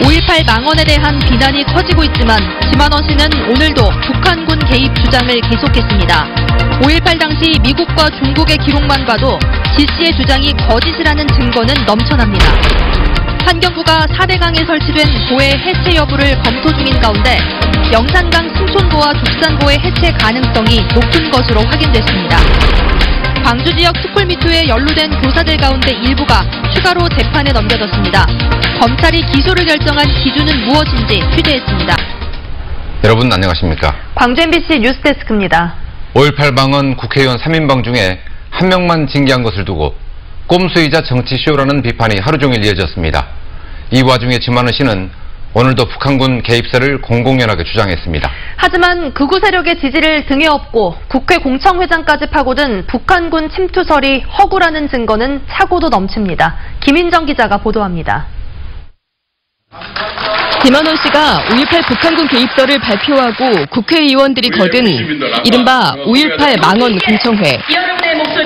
5.18 망언에 대한 비난이 커지고 있지만 지만원 씨는 오늘도 북한군 개입 주장을 계속했습니다. 5.18 당시 미국과 중국의 기록만 봐도 지 씨의 주장이 거짓이라는 증거는 넘쳐납니다. 환경부가 4대강에 설치된 보의 해체 여부를 검토 중인 가운데 영산강 승촌보와 죽산보의 해체 가능성이 높은 것으로 확인됐습니다. 광주 지역 스쿨미투에 연루된 교사들 가운데 일부가 추가로 재판에 넘겨졌습니다. 검찰이 기소를 결정한 기준은 무엇인지 취재했습니다. 여러분 안녕하십니까? 광주 MBC 뉴스데스크입니다. 5.18 망언 국회의원 3인방 중에 한 명만 징계한 것을 두고 꼼수이자 정치쇼라는 비판이 하루 종일 이어졌습니다. 이 와중에 지만원 씨는 오늘도 북한군 개입설을 공공연하게 주장했습니다. 하지만 극우 세력의 지지를 등에 업고 국회 공청회장까지 파고든 북한군 침투설이 허구라는 증거는 차고도 넘칩니다. 김인정 기자가 보도합니다. 지만원 씨가 5.18 북한군 개입설을 발표하고 국회의원들이 거둔 이른바 5.18 망언 공청회.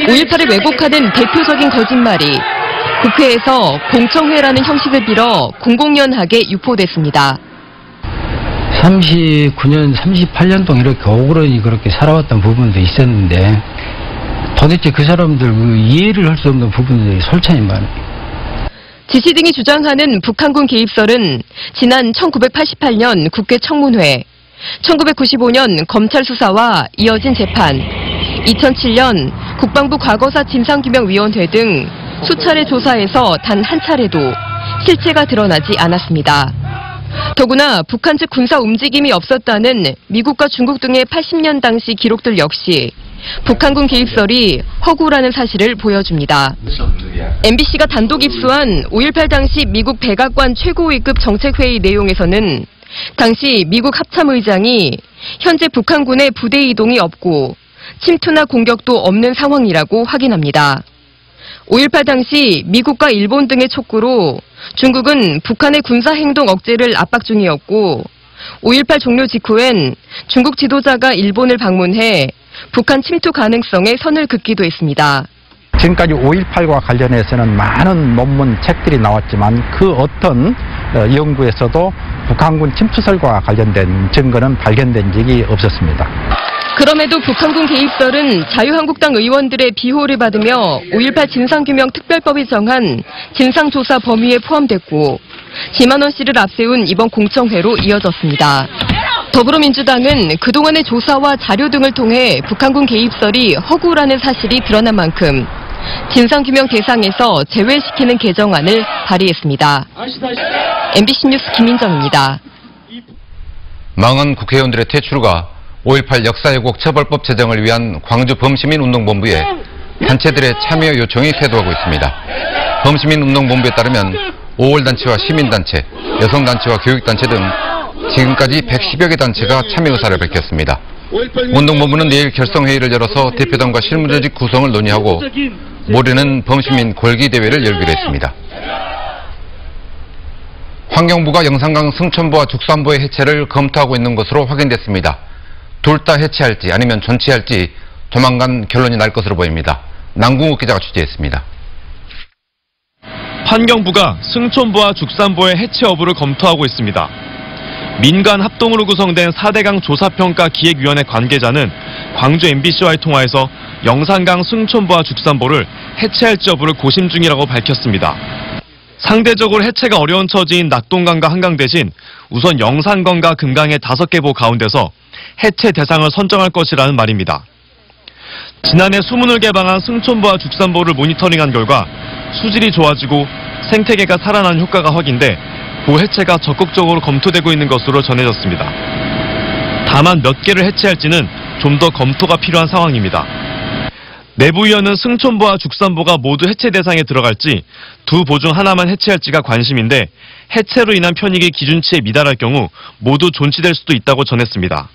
5.18을 왜곡하는 대표적인 거짓말이 국회에서 공청회라는 형식을 빌어 공공연하게 유포됐습니다. 39년, 38년 동안 이렇게 억울하게 그렇게 살아왔던 부분도 있었는데 도대체 그 사람들 이해를 할 수 없는 부분들이 솔찬히 많아요. 지 씨 등이 주장하는 북한군 개입설은 지난 1988년 국회 청문회, 1995년 검찰 수사와 이어진 재판, 2007년 국방부 과거사 진상규명위원회 등 수차례 조사에서 단 한 차례도 실체가 드러나지 않았습니다. 더구나 북한 측 군사 움직임이 없었다는 미국과 중국 등의 80년 당시 기록들 역시 북한군 개입설이 허구라는 사실을 보여줍니다. MBC가 단독 입수한 5.18 당시 미국 백악관 최고위급 정책회의 내용에서는 당시 미국 합참의장이 현재 북한군의 부대 이동이 없고 침투나 공격도 없는 상황이라고 확인합니다. 5.18 당시 미국과 일본 등의 촉구로 중국은 북한의 군사행동 억제를 압박 중이었고 5.18 종료 직후엔 중국 지도자가 일본을 방문해 북한 침투 가능성에 선을 긋기도 했습니다. 지금까지 5.18과 관련해서는 많은 논문 책들이 나왔지만 그 어떤 연구에서도 북한군 침투설과 관련된 증거는 발견된 적이 없었습니다. 그럼에도 북한군 개입설은 자유한국당 의원들의 비호를 받으며 5.18 진상규명 특별법이 정한 진상조사 범위에 포함됐고 지만원 씨를 앞세운 이번 공청회로 이어졌습니다. 더불어민주당은 그동안의 조사와 자료 등을 통해 북한군 개입설이 허구라는 사실이 드러난 만큼 진상규명 대상에서 제외시키는 개정안을 발의했습니다. MBC 뉴스 김인정입니다. 망언 국회의원들의 퇴출과 5.18 역사왜곡 처벌법 제정을 위한 광주 범시민운동본부에 단체들의 참여 요청이 쇄도하고 있습니다. 범시민운동본부에 따르면 5월단체와 시민단체, 여성단체와 교육단체 등 지금까지 110여 개 단체가 참여 의사를 밝혔습니다. 운동본부는 내일 결성회의를 열어서 대표단과 실무조직 구성을 논의하고 모레는 범시민 골기대회를 열기로 했습니다. 환경부가 영산강 승천보와 죽산보의 해체를 검토하고 있는 것으로 확인됐습니다. 둘 다 해체할지 아니면 존치할지 조만간 결론이 날 것으로 보입니다. 남궁욱 기자가 취재했습니다. 환경부가 승촌보와 죽산보의 해체 여부를 검토하고 있습니다. 민간 합동으로 구성된 4대강 조사평가 기획위원회 관계자는 광주 MBC와의 통화에서 영산강 승촌보와 죽산보를 해체할지 여부를 고심 중이라고 밝혔습니다. 상대적으로 해체가 어려운 처지인 낙동강과 한강 대신 우선 영산강과 금강의 5개 보 가운데서 해체 대상을 선정할 것이라는 말입니다. 지난해 수문을 개방한 승촌보와 죽산보를 모니터링한 결과 수질이 좋아지고 생태계가 살아나는 효과가 확인돼 보 해체가 적극적으로 검토되고 있는 것으로 전해졌습니다. 다만 몇 개를 해체할지는 좀 더 검토가 필요한 상황입니다. 내부위원은 승촌보와 죽산보가 모두 해체 대상에 들어갈지 두 보 중 하나만 해체할지가 관심인데 해체로 인한 편익이 기준치에 미달할 경우 모두 존치될 수도 있다고 전했습니다.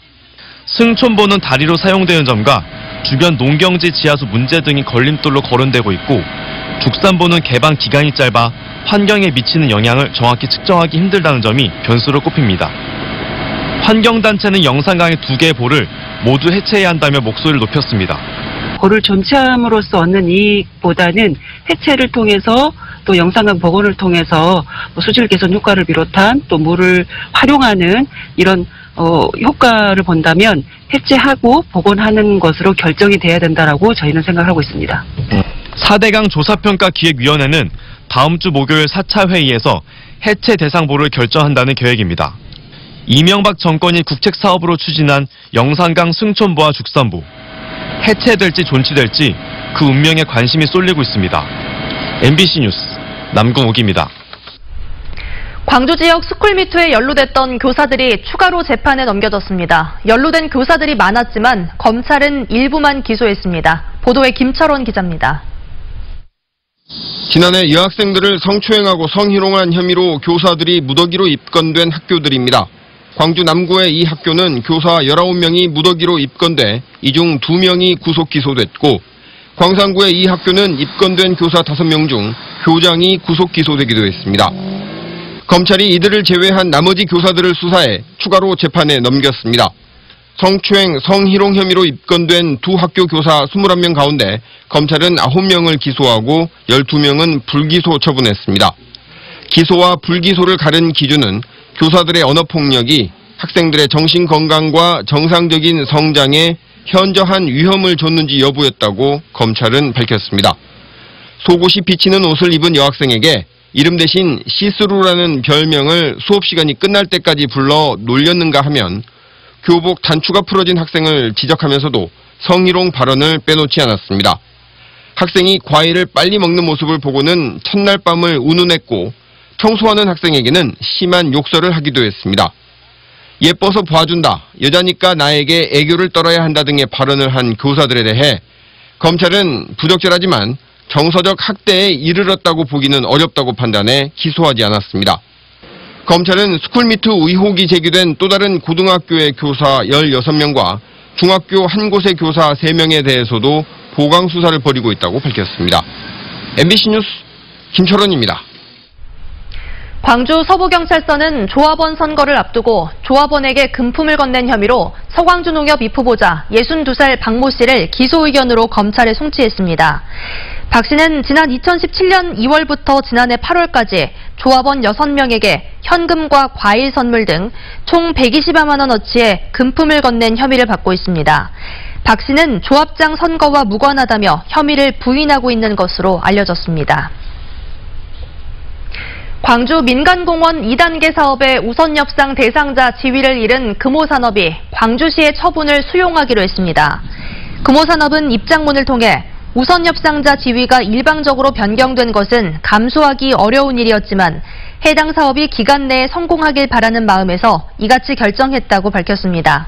승촌보는 다리로 사용되는 점과 주변 농경지 지하수 문제 등이 걸림돌로 거론되고 있고 죽산보는 개방 기간이 짧아 환경에 미치는 영향을 정확히 측정하기 힘들다는 점이 변수로 꼽힙니다. 환경단체는 영산강의 2개의 보를 모두 해체해야 한다며 목소리를 높였습니다. 보를 존치함으로써 얻는 이익보다는 해체를 통해서 또 영산강 복원을 통해서 수질 개선 효과를 비롯한 또 물을 활용하는 이런 효과를 본다면 해체하고 복원하는 것으로 결정이 돼야 된다라고 저희는 생각하고 있습니다. 4대강 조사평가기획위원회는 다음 주 목요일 4차 회의에서 해체 대상보를 결정한다는 계획입니다. 이명박 정권이 국책사업으로 추진한 영산강 승촌부와 죽산부. 해체될지 존치될지 그 운명에 관심이 쏠리고 있습니다. MBC 뉴스 남궁욱입니다. 광주 지역 스쿨미투에 연루됐던 교사들이 추가로 재판에 넘겨졌습니다. 연루된 교사들이 많았지만 검찰은 일부만 기소했습니다. 보도에 김철원 기자입니다. 지난해 여학생들을 성추행하고 성희롱한 혐의로 교사들이 무더기로 입건된 학교들입니다. 광주 남구의 이 학교는 교사 19명이 무더기로 입건돼 이 중 2명이 구속 기소됐고, 광산구의 이 학교는 입건된 교사 5명 중 교장이 구속 기소되기도 했습니다. 검찰이 이들을 제외한 나머지 교사들을 수사해 추가로 재판에 넘겼습니다. 성추행, 성희롱 혐의로 입건된 두 학교 교사 21명 가운데 검찰은 9명을 기소하고 12명은 불기소 처분했습니다. 기소와 불기소를 가른 기준은 교사들의 언어폭력이 학생들의 정신건강과 정상적인 성장에 현저한 위험을 줬는지 여부였다고 검찰은 밝혔습니다. 속옷이 비치는 옷을 입은 여학생에게 이름 대신 시스루라는 별명을 수업 시간이 끝날 때까지 불러 놀렸는가 하면 교복 단추가 풀어진 학생을 지적하면서도 성희롱 발언을 빼놓지 않았습니다. 학생이 과일을 빨리 먹는 모습을 보고는 첫날 밤을 운운했고, 청소하는 학생에게는 심한 욕설을 하기도 했습니다. 예뻐서 봐준다, 여자니까 나에게 애교를 떨어야 한다 등의 발언을 한 교사들에 대해 검찰은 부적절하지만 정서적 학대에 이르렀다고 보기는 어렵다고 판단해 기소하지 않았습니다. 검찰은 스쿨미투 의혹이 제기된 또 다른 고등학교의 교사 16명과 중학교 한 곳의 교사 3명에 대해서도 보강 수사를 벌이고 있다고 밝혔습니다. MBC 뉴스 김철원입니다. 광주 서부경찰서는 조합원 선거를 앞두고 조합원에게 금품을 건넨 혐의로 서광주농협 입후보자 62살 박모 씨를 기소 의견으로 검찰에 송치했습니다. 박 씨는 지난 2017년 2월부터 지난해 8월까지 조합원 6명에게 현금과 과일 선물 등 총 120여만 원어치의 금품을 건넨 혐의를 받고 있습니다. 박 씨는 조합장 선거와 무관하다며 혐의를 부인하고 있는 것으로 알려졌습니다. 광주 민간공원 2단계 사업의 우선협상 대상자 지위를 잃은 금호산업이 광주시의 처분을 수용하기로 했습니다. 금호산업은 입장문을 통해 우선협상자 지위가 일방적으로 변경된 것은 감수하기 어려운 일이었지만 해당 사업이 기간 내에 성공하길 바라는 마음에서 이같이 결정했다고 밝혔습니다.